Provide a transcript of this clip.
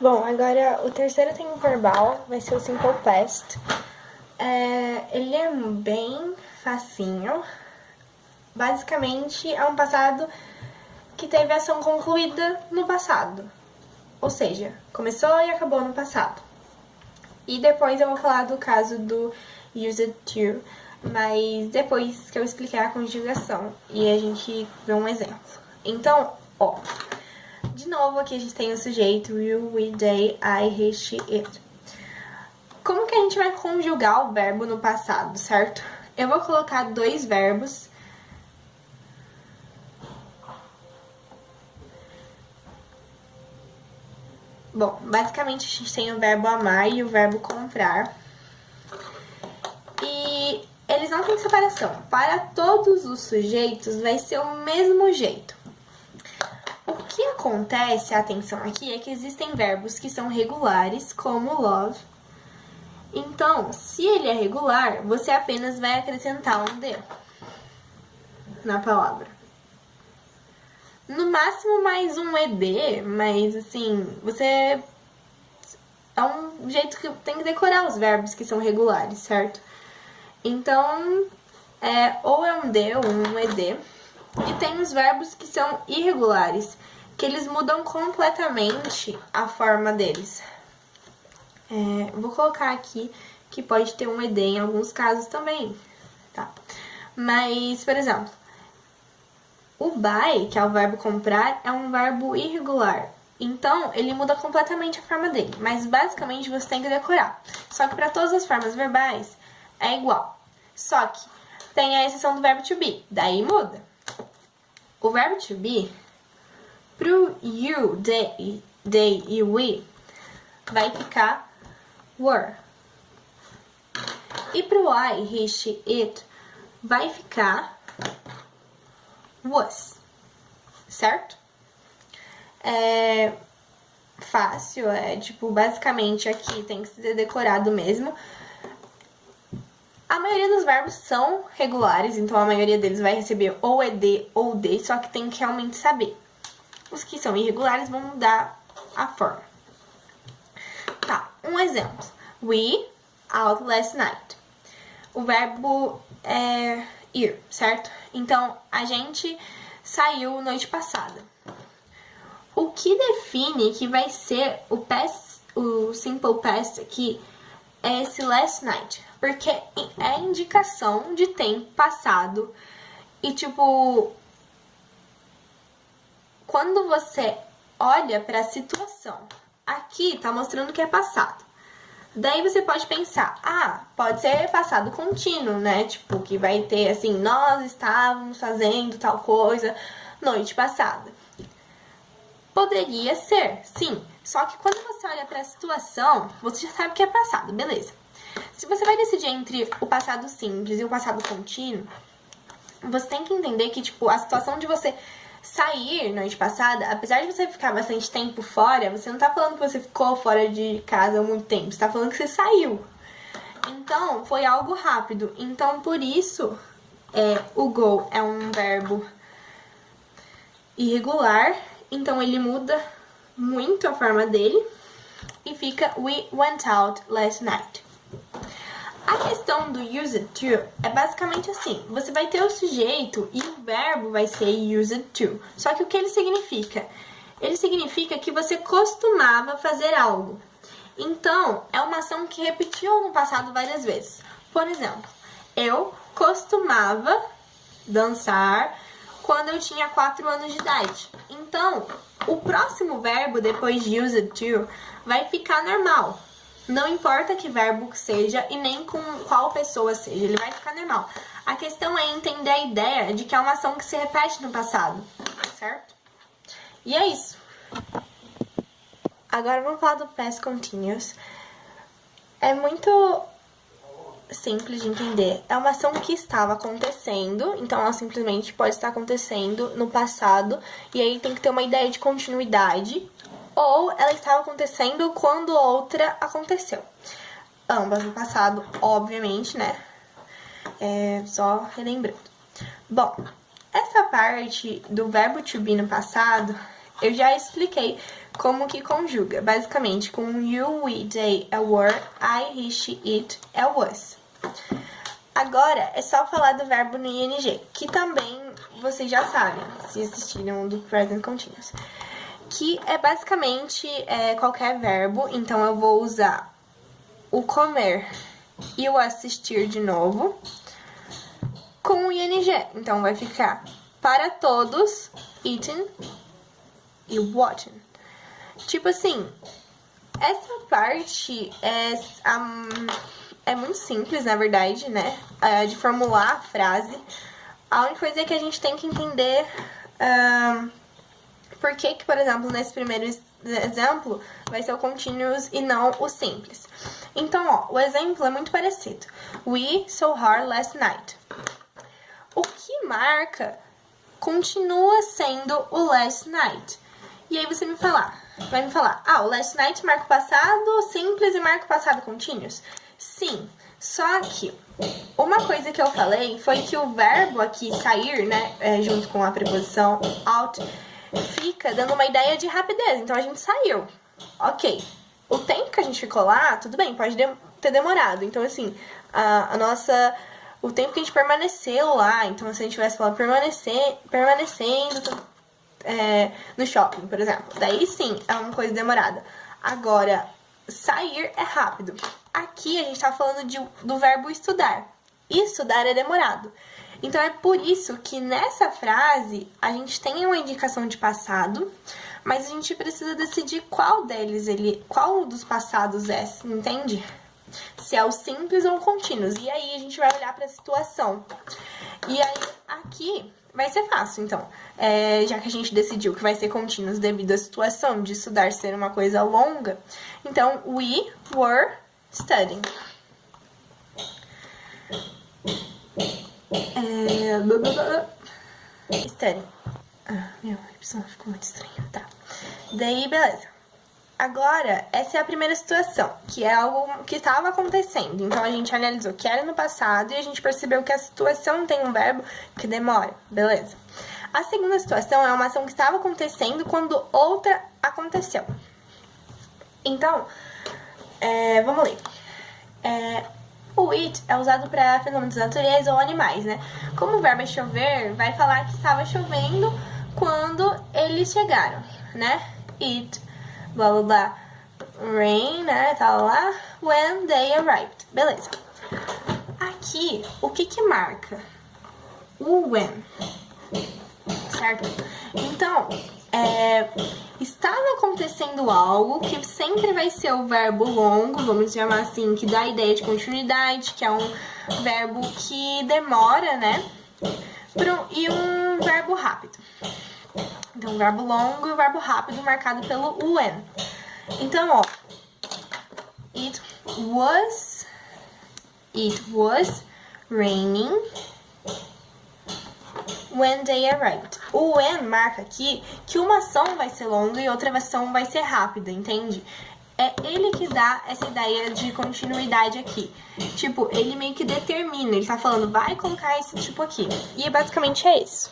Bom, agora o terceiro tempo verbal vai ser o Simple Past. Ele é bem facinho. Basicamente, é um passado que teve ação concluída no passado. Ou seja, começou e acabou no passado. E depois eu vou falar do caso do used to, mas depois que eu explicar a conjugação e a gente vê um exemplo. Então, de novo aqui a gente tem o sujeito you, we, they, I, he, she, it. Como que a gente vai conjugar o verbo no passado, certo? Eu vou colocar dois verbos. Bom, basicamente a gente tem o verbo amar e o verbo comprar. E eles não têm separação. Para todos os sujeitos vai ser o mesmo jeito. O que acontece, atenção aqui, é que existem verbos que são regulares, como love. Então, se ele é regular, você apenas vai acrescentar um D na palavra. No máximo mais um ED, mas assim, você... É um jeito que tem que decorar os verbos que são regulares, certo? Então, ou é um D ou um ED. E tem os verbos que são irregulares, que eles mudam completamente a forma deles. Vou colocar aqui que pode ter um ED em alguns casos também, tá? Mas, por exemplo, o buy, que é o verbo comprar, é um verbo irregular. Então, ele muda completamente a forma dele, mas basicamente você tem que decorar. Só que para todas as formas verbais é igual. Só que tem a exceção do verbo to be, daí muda. O verbo to be, pro you, they e we, vai ficar were. E pro I, he, she, it, vai ficar was. Certo? É fácil, tipo, basicamente aqui tem que ser decorado mesmo. A maioria dos verbos são regulares, então a maioria deles vai receber ou ED ou D, só que tem que realmente saber. Os que são irregulares vão mudar a forma. Tá, um exemplo. We out last night. O verbo é ir, certo? Então, a gente saiu noite passada. O que define que vai ser o simple past aqui é esse last night, porque é indicação de tempo passado e, tipo, quando você olha para a situação, aqui tá mostrando que é passado. Daí você pode pensar, pode ser passado contínuo, né? Tipo, que vai ter assim, nós estávamos fazendo tal coisa noite passada. Poderia ser, sim. Só que quando você olha para a situação, você já sabe que é passado, beleza. Se você vai decidir entre o passado simples e o passado contínuo, você tem que entender que, tipo, a situação de você sair noite passada, apesar de você ficar bastante tempo fora, você não tá falando que você ficou fora de casa há muito tempo, você tá falando que você saiu. Então, foi algo rápido. Então, por isso, o go é um verbo irregular, então ele muda muito a forma dele e fica we went out last night. A questão do used to é basicamente assim, você vai ter o sujeito e o verbo vai ser used to. Só que o que ele significa? Ele significa que você costumava fazer algo. Então, é uma ação que repetiu no passado várias vezes. Por exemplo, eu costumava dançar quando eu tinha 4 anos de idade. Então, o próximo verbo depois de used to vai ficar normal. Não importa que verbo seja e nem com qual pessoa seja, ele vai ficar normal. A questão é entender a ideia de que é uma ação que se repete no passado, certo? E é isso. Agora vamos falar do past continuous. É muito simples de entender. É uma ação que estava acontecendo, então ela simplesmente pode estar acontecendo no passado, e aí tem que ter uma ideia de continuidade. Ou ela estava acontecendo quando outra aconteceu. Ambas no passado, obviamente, né? Só relembrando. Bom, essa parte do verbo to be no passado, eu já expliquei como que conjuga? Basicamente, com you, we, they é were, I, he, she, it é was. Agora, é só falar do verbo no ing, que também vocês já sabem, se assistiram do Present Continuous. Que é basicamente qualquer verbo, então eu vou usar o comer e o assistir de novo com o ing. Então vai ficar para todos, eating e watching. Tipo assim, essa parte é muito simples, na verdade, né? De formular a frase. A única coisa é que a gente tem que entender por que, por exemplo, nesse primeiro exemplo, vai ser o continuous e não o simples. Então, ó, o exemplo é muito parecido. We saw her last night. O que marca continua sendo o last night. E aí você vai me falar, o last night marca o passado simples e marca o passado continuous? Sim, só que uma coisa que eu falei foi que o verbo aqui, sair, né, junto com a preposição out, fica dando uma ideia de rapidez. Então, a gente saiu. Ok. O tempo que a gente ficou lá, tudo bem, pode ter demorado. Então, assim, o tempo que a gente permaneceu lá, então, se a gente tivesse falado permanecendo no shopping, por exemplo, daí sim, é uma coisa demorada. Agora, sair é rápido. Aqui, a gente tá falando do verbo estudar. E estudar é demorado. Então, é por isso que nessa frase a gente tem uma indicação de passado, mas a gente precisa decidir qual dos passados é, entende? Se é o simples ou o contínuo. E aí a gente vai olhar para a situação. E aí aqui vai ser fácil, então. Já que a gente decidiu que vai ser contínuo devido à situação de estudar ser uma coisa longa, então, we were studying. Studying. Meu, a opção ficou muito estranha. Tá. Daí, beleza. Agora, essa é a primeira situação, que é algo que estava acontecendo. Então, a gente analisou que era no passado e a gente percebeu que a situação tem um verbo que demora. Beleza. A segunda situação é uma ação que estava acontecendo quando outra aconteceu. Então, vamos ler. O it é usado para fenômenos da natureza ou animais, né? Como o verbo é chover, vai falar que estava chovendo quando eles chegaram, né? It, blá blá blá, rain, né? Tá lá, when they arrived. Beleza. Aqui, o que marca? O when. Certo? Então, estava acontecendo algo que sempre vai ser o verbo longo, vamos chamar assim, que dá a ideia de continuidade, que é um verbo que demora, né? E um verbo rápido. Então, verbo longo e verbo rápido marcado pelo when. Então, ó, it was raining when they arrived. O when marca aqui que uma ação vai ser longa e outra ação vai ser rápida, entende? É ele que dá essa ideia de continuidade aqui. Tipo, ele meio que determina, ele tá falando, vai colocar esse tipo aqui. E basicamente é isso.